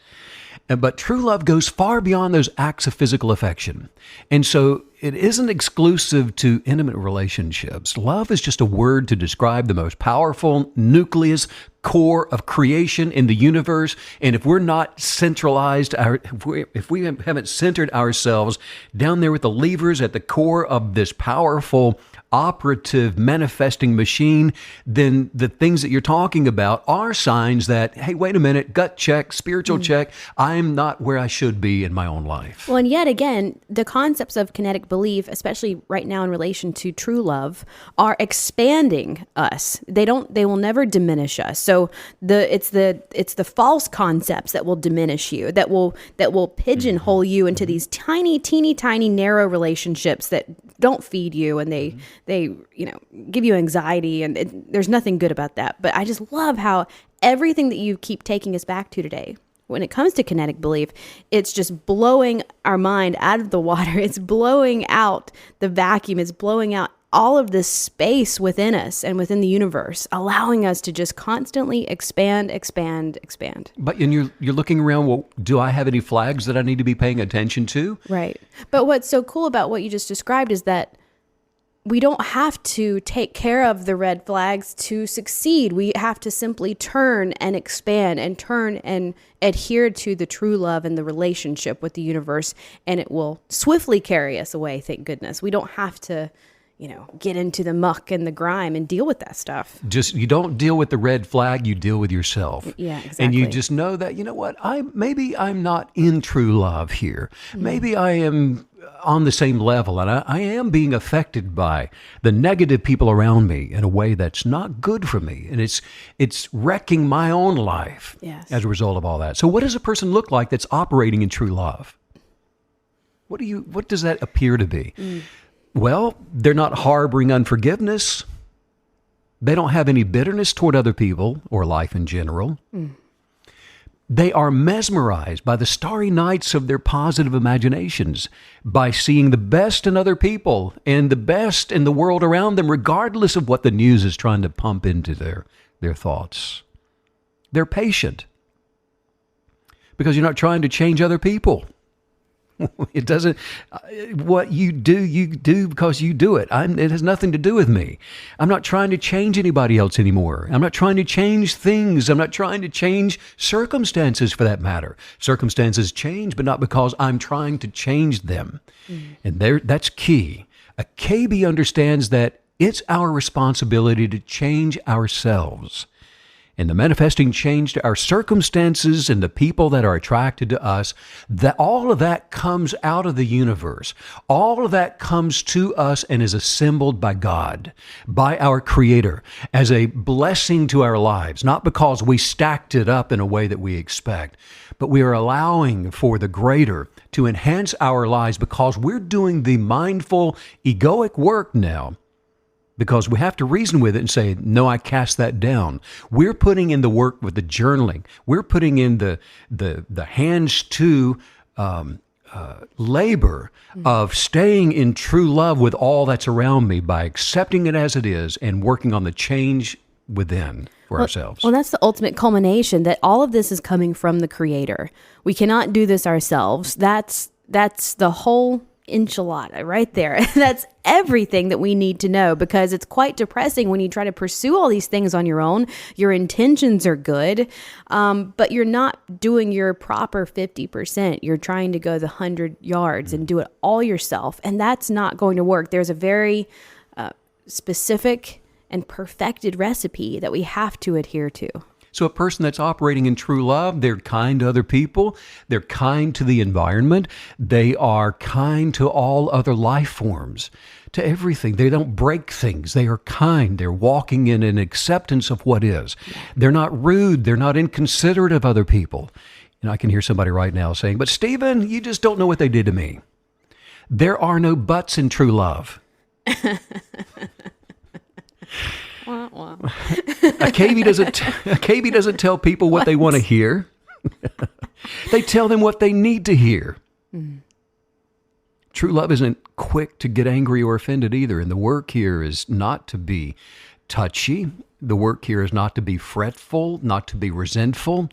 But true love goes far beyond those acts of physical affection. And so it isn't exclusive to intimate relationships. Love is just a word to describe the most powerful nucleus core of creation in the universe. And if we're not centralized, if we haven't centered ourselves down there with the levers at the core of this powerful operative manifesting machine, then the things that you're talking about are signs that, hey, wait a minute, gut check, spiritual check, I'm not where I should be in my own life.
Well, and yet again, the concepts of kinetic belief, especially right now in relation to true love, are expanding us. They will never diminish us. So it's the false concepts that will diminish you, that will pigeonhole you into these tiny, teeny, tiny, narrow relationships that don't feed you, and they give you anxiety, and there's nothing good about that. But I just love how everything that you keep taking us back to today, when it comes to kinetic belief, it's just blowing our mind out of the water. It's blowing out the vacuum. It's blowing out all of this space within us and within the universe, allowing us to just constantly expand.
But you're looking around, well, do I have any flags that I need to be paying attention to?
Right. But what's so cool about what you just described is that we don't have to take care of the red flags to succeed. We have to simply turn and expand and turn and adhere to the true love and the relationship with the universe, and it will swiftly carry us away, thank goodness. We don't have to, get into the muck and the grime and deal with that stuff.
You don't deal with the red flag, you deal with yourself.
Yeah, exactly.
And you just know that, maybe I'm not in true love here. Maybe I am on the same level, and I am being affected by the negative people around me in a way that's not good for me, and it's wrecking my own life as a result of all that. So what does a person look like that's operating in true love? What does that appear to be? Well, they're not harboring unforgiveness. They don't have any bitterness toward other people or life in general. They are mesmerized by the starry nights of their positive imaginations, by seeing the best in other people and the best in the world around them, regardless of what the news is trying to pump into their thoughts. They're patient because you're not trying to change other people. It doesn't, what you do because you do it. It has nothing to do with me. I'm not trying to change anybody else anymore. I'm not trying to change things. I'm not trying to change circumstances for that matter. Circumstances change, but not because I'm trying to change them. And that's key. A KB understands that it's our responsibility to change ourselves. And the manifesting change to our circumstances and the people that are attracted to us, that all of that comes out of the universe. All of that comes to us and is assembled by God, by our Creator, as a blessing to our lives, not because we stacked it up in a way that we expect, but we are allowing for the greater to enhance our lives because we're doing the mindful, egoic work now. Because we have to reason with it and say, no, I cast that down. We're putting in the work with the journaling. We're putting in the hands to labor of staying in true love with all that's around me by accepting it as it is and working on the change within for ourselves.
Well, that's the ultimate culmination, that all of this is coming from the Creator. We cannot do this ourselves. That's the whole enchilada right there. That's everything that we need to know, because it's quite depressing when you try to pursue all these things on your own. Your intentions are good, but you're not doing your proper 50%. You're trying to go the 100 yards and do it all yourself, and that's not going to work. There's a very specific and perfected recipe that we have to adhere to.
So a person that's operating in true love, they're kind to other people, they're kind to the environment, they are kind to all other life forms, to everything. They don't break things. They are kind. They're walking in an acceptance of what is. They're not rude. They're not inconsiderate of other people. And I can hear somebody right now saying, but Stephen, you just don't know what they did to me. There are no buts in true love. A KB doesn't tell people what they want to hear. They tell them what they need to hear. True love isn't quick to get angry or offended either. And the work here is not to be touchy. The work here is not to be fretful, not to be resentful.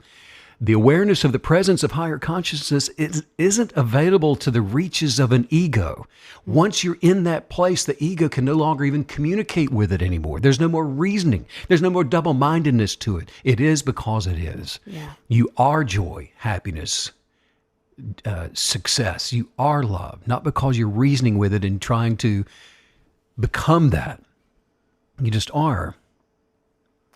The awareness of the presence of higher consciousness isn't available to the reaches of an ego. Once you're in that place, the ego can no longer even communicate with it anymore. There's no more reasoning. There's no more double-mindedness to it. It is because it is. Yeah. You are joy, happiness, success. You are love, not because you're reasoning with it and trying to become that. You just are.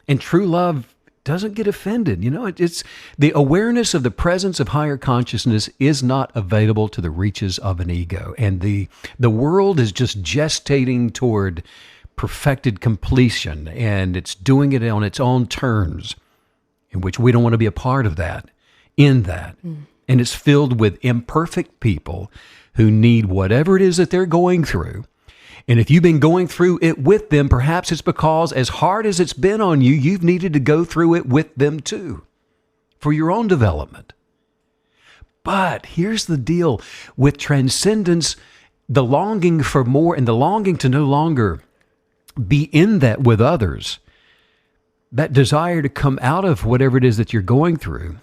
And true love doesn't get offended. You know, it's the awareness of the presence of higher consciousness is not available to the reaches of an ego. And the world is just gestating toward perfected completion, and it's doing it on its own terms, in which we don't want to be a part of that, in that. And it's filled with imperfect people who need whatever it is that they're going through. And if you've been going through it with them, perhaps it's because as hard as it's been on you, you've needed to go through it with them too, for your own development. But here's the deal with transcendence, the longing for more and the longing to no longer be in that with others, that desire to come out of whatever it is that you're going through,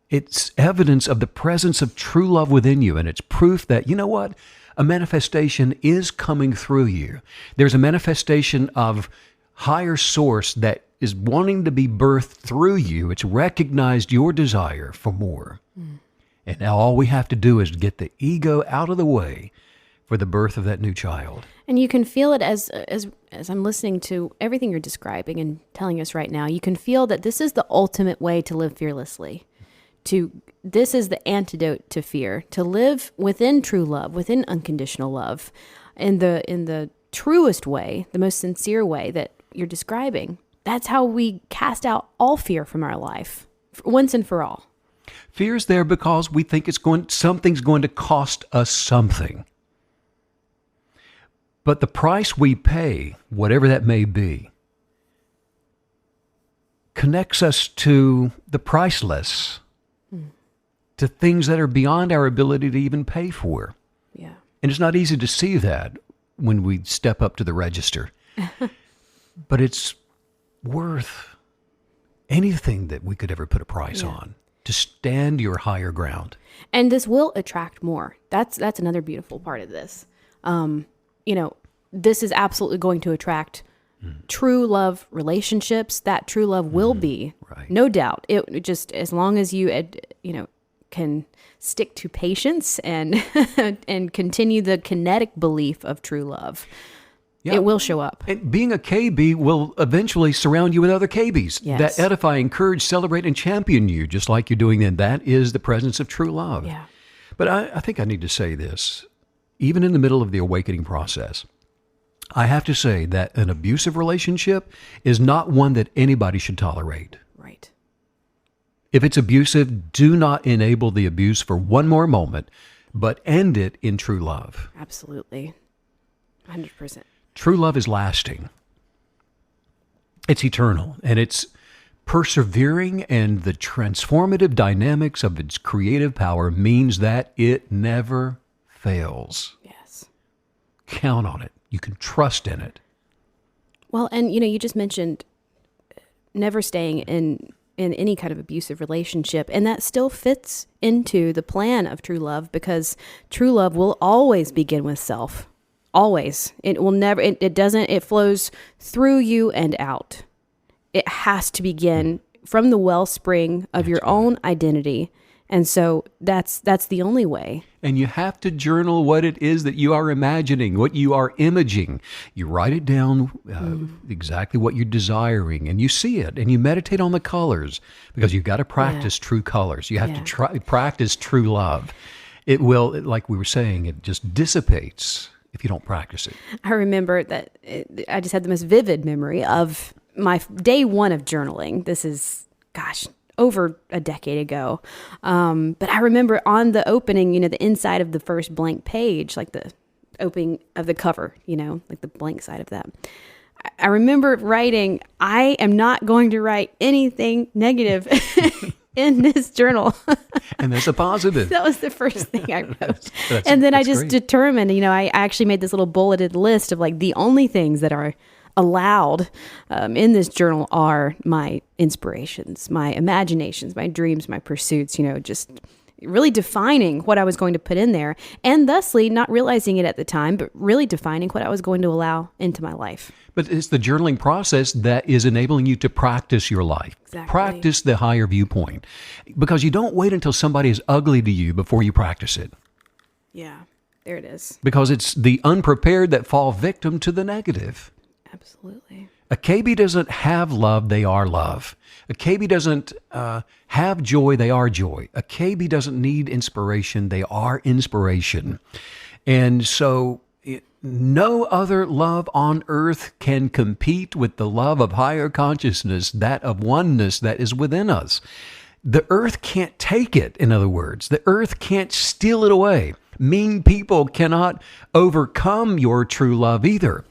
it's evidence of the presence of true love within you. And it's proof that, you know what? A manifestation is coming through you. There's a manifestation of higher source that is wanting to be birthed through you. It's recognized your desire for more. And now all we have to do is get the ego out of the way for the birth of that new child.
And you can feel it as I'm listening to everything you're describing and telling us right now. You can feel that this is the ultimate way to live fearlessly. This is the antidote to fear, to live within true love, within unconditional love, in the truest way, the most sincere way that you're describing. That's how we cast out all fear from our life, once and for all.
Fear is there because we think something's going to cost us something. But the price we pay, whatever that may be, connects us to the priceless. to things that are beyond our ability to even pay for.
Yeah.
And it's not easy to see that when we step up to the register. But it's worth anything that we could ever put a price on to stand your higher ground.
And this will attract more. That's another beautiful part of this. This is absolutely going to attract true love relationships. That true love will be, no doubt. It just, as long as you, can stick to patience and and continue the kinetic belief of true love. Yeah. It will show up.
And being a KB will eventually surround you with other KBs that edify, encourage, celebrate, and champion you, just like you're doing then. That is the presence of true love.
Yeah.
But I think I need to say this. Even in the middle of the awakening process, I have to say that an abusive relationship is not one that anybody should tolerate.
Right.
If it's abusive, do not enable the abuse for one more moment, but end it in true love.
Absolutely. 100%.
True love is lasting. It's eternal, and it's persevering, and the transformative dynamics of its creative power means that it never fails.
Yes.
Count on it. You can trust in it.
Well, and you just mentioned never staying in any kind of abusive relationship, and that still fits into the plan of true love, because true love will always begin with self. Always. It will never, it flows through you and out. It has to begin from the wellspring of your own identity. And so that's the only way.
And you have to journal what it is that you are imagining, what you are imaging. You write it down, exactly what you're desiring, and you see it, and you meditate on the colors, because you've got to practice true colors. You have to practice true love. It will, like we were saying, it just dissipates if you don't practice it.
I remember that I just had the most vivid memory of my day one of journaling. This is, over a decade ago. But I remember on the opening, the inside of the first blank page, like the opening of the cover, like the blank side of that. I remember writing, I am not going to write anything negative in this journal.
And that's a positive.
That was the first thing I wrote. And then I just determined, I actually made this little bulleted list of like the only things that are allowed in this journal are my inspirations, my imaginations, my dreams, my pursuits, just really defining what I was going to put in there, and thusly not realizing it at the time, but really defining what I was going to allow into my life.
But it's the journaling process that is enabling you to practice your life.
Exactly.
Practice the higher viewpoint, because you don't wait until somebody is ugly to you before you practice it.
Yeah, there it is.
Because it's the unprepared that fall victim to the negative.
Absolutely.
A KB doesn't have love, they are love. A KB doesn't have joy, they are joy. A KB doesn't need inspiration, they are inspiration. And so no other love on earth can compete with the love of higher consciousness, that of oneness that is within us. The earth can't take it, in other words. The earth can't steal it away. Mean people cannot overcome your true love either.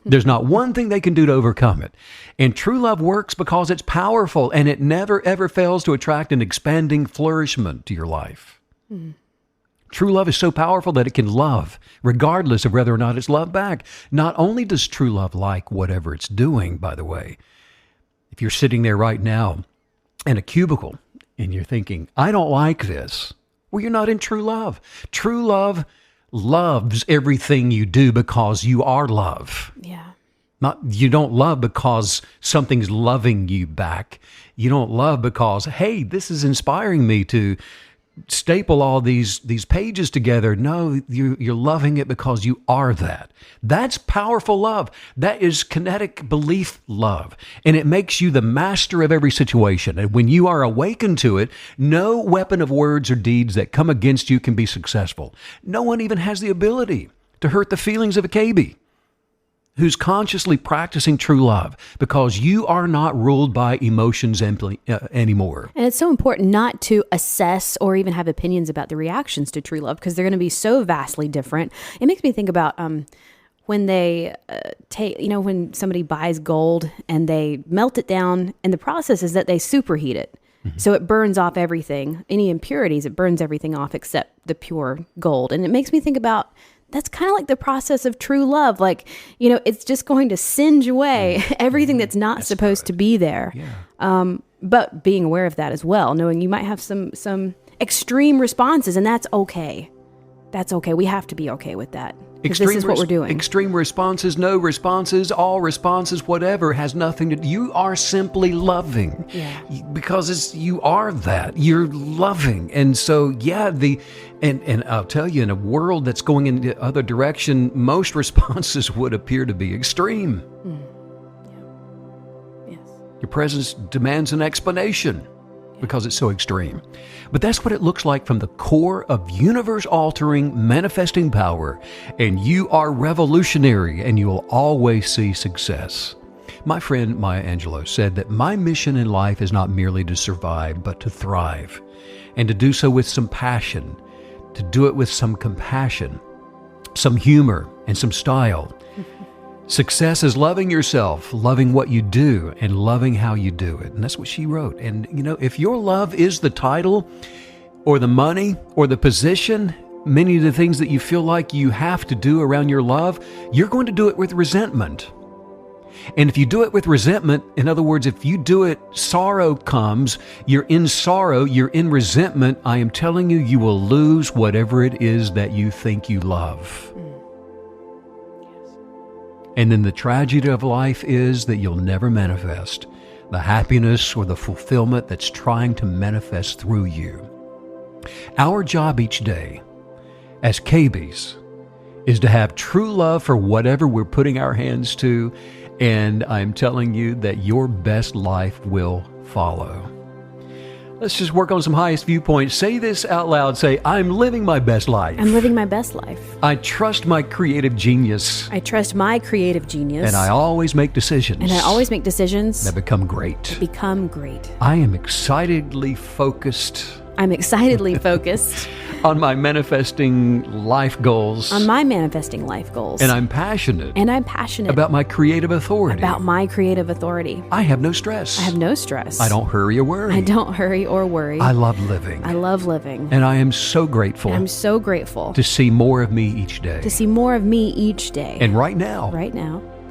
There's not one thing they can do to overcome it. And true love works because it's powerful, and it never, ever fails to attract an expanding flourishment to your life. Mm. True love is so powerful that it can love, regardless of whether or not it's loved back. Not only does true love like whatever it's doing, by the way. If you're sitting there right now in a cubicle and you're thinking, I don't like this, well, you're not in true love. True love loves everything you do because you are love.
Yeah.
You don't love because something's loving you back. You don't love because, hey, this is inspiring me to staple all these pages together. No, you're loving it because you are that. That's powerful love. That is kinetic belief love. And it makes you the master of every situation. And when you are awakened to it, no weapon of words or deeds that come against you can be successful. No one even has the ability to hurt the feelings of a KB who's consciously practicing true love, because you are not ruled by emotions anymore.
And it's so important not to assess or even have opinions about the reactions to true love, because they're going to be so vastly different. It makes me think about when they when somebody buys gold and they melt it down, and the process is that they superheat it. So it burns off everything. Any impurities, it burns everything off except the pure gold. And it makes me think about, that's kind of like the process of true love. Like, it's just going to singe away everything that's not supposed to be there.
Yeah.
But being aware of that as well, knowing you might have some extreme responses, and that's okay. That's okay. We have to be okay with that. Because this is what we're doing.
Extreme responses, no responses, all responses, whatever, has nothing to. You are simply loving.
Yeah.
Because you are that. You're loving. And so, and I'll tell you, in a world that's going in the other direction, most responses would appear to be extreme.
Yeah. Yes.
Your presence demands an explanation because it's so extreme. But that's what it looks like from the core of universe-altering, manifesting power. And you are revolutionary, and you will always see success. My friend Maya Angelou said that my mission in life is not merely to survive, but to thrive, and to do so with some passion, to do it with some compassion, some humor, and some style. Success is loving yourself, loving what you do, and loving how you do it. And that's what she wrote. And, if your love is the title or the money or the position, many of the things that you feel like you have to do around your love, you're going to do it with resentment. And if you do it with resentment, in other words, if you do it, sorrow comes, you're in sorrow, you're in resentment, I am telling you, you will lose whatever it is that you think you love. And then the tragedy of life is that you'll never manifest the happiness or the fulfillment that's trying to manifest through you. Our job each day as KBs is to have true love for whatever we're putting our hands to, and I'm telling you that your best life will follow. Let's just work on some highest viewpoints. Say this out loud. Say, I'm living my best life.
I'm living my best life.
I trust my creative genius.
I trust my creative genius.
And I always make decisions.
That
become great. I am excitedly focused. On my manifesting life goals. And I'm passionate. About my creative authority. I have no stress. I don't hurry or worry. I love living. And I am so grateful. To see more of me each day. And right now.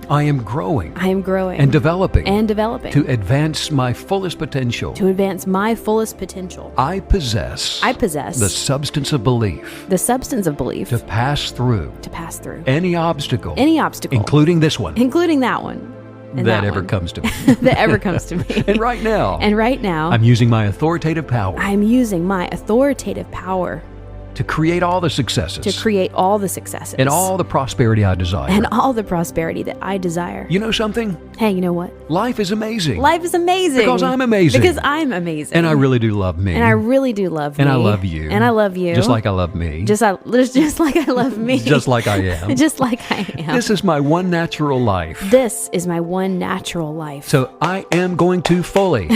I am growing. And developing. To advance my fullest potential. I possess. The substance of belief. To pass through. Any obstacle. Including this one. That ever comes to me. And right now. I'm using my authoritative power. To create all the successes. And all the prosperity I desire. You know something?
Hey, you know what?
Life is amazing.
Because
I'm amazing. And I really do love me.
And I love you.
Just like I love me.
Just like I love me.
Just like I am. This is my one natural life. So I am going to fully.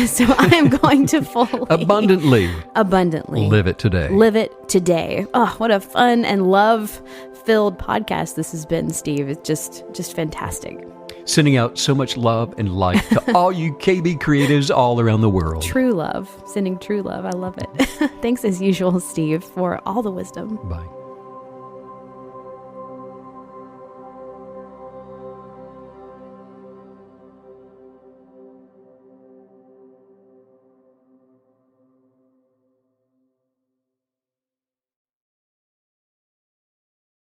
Abundantly. Live it today.
Oh, what a fun and love-filled podcast this has been, Steve. It's just fantastic.
Sending out so much love and light to all you KB creatives all around the world.
True love. Sending true love. I love it. Thanks as usual, Steve, for all the wisdom.
Bye.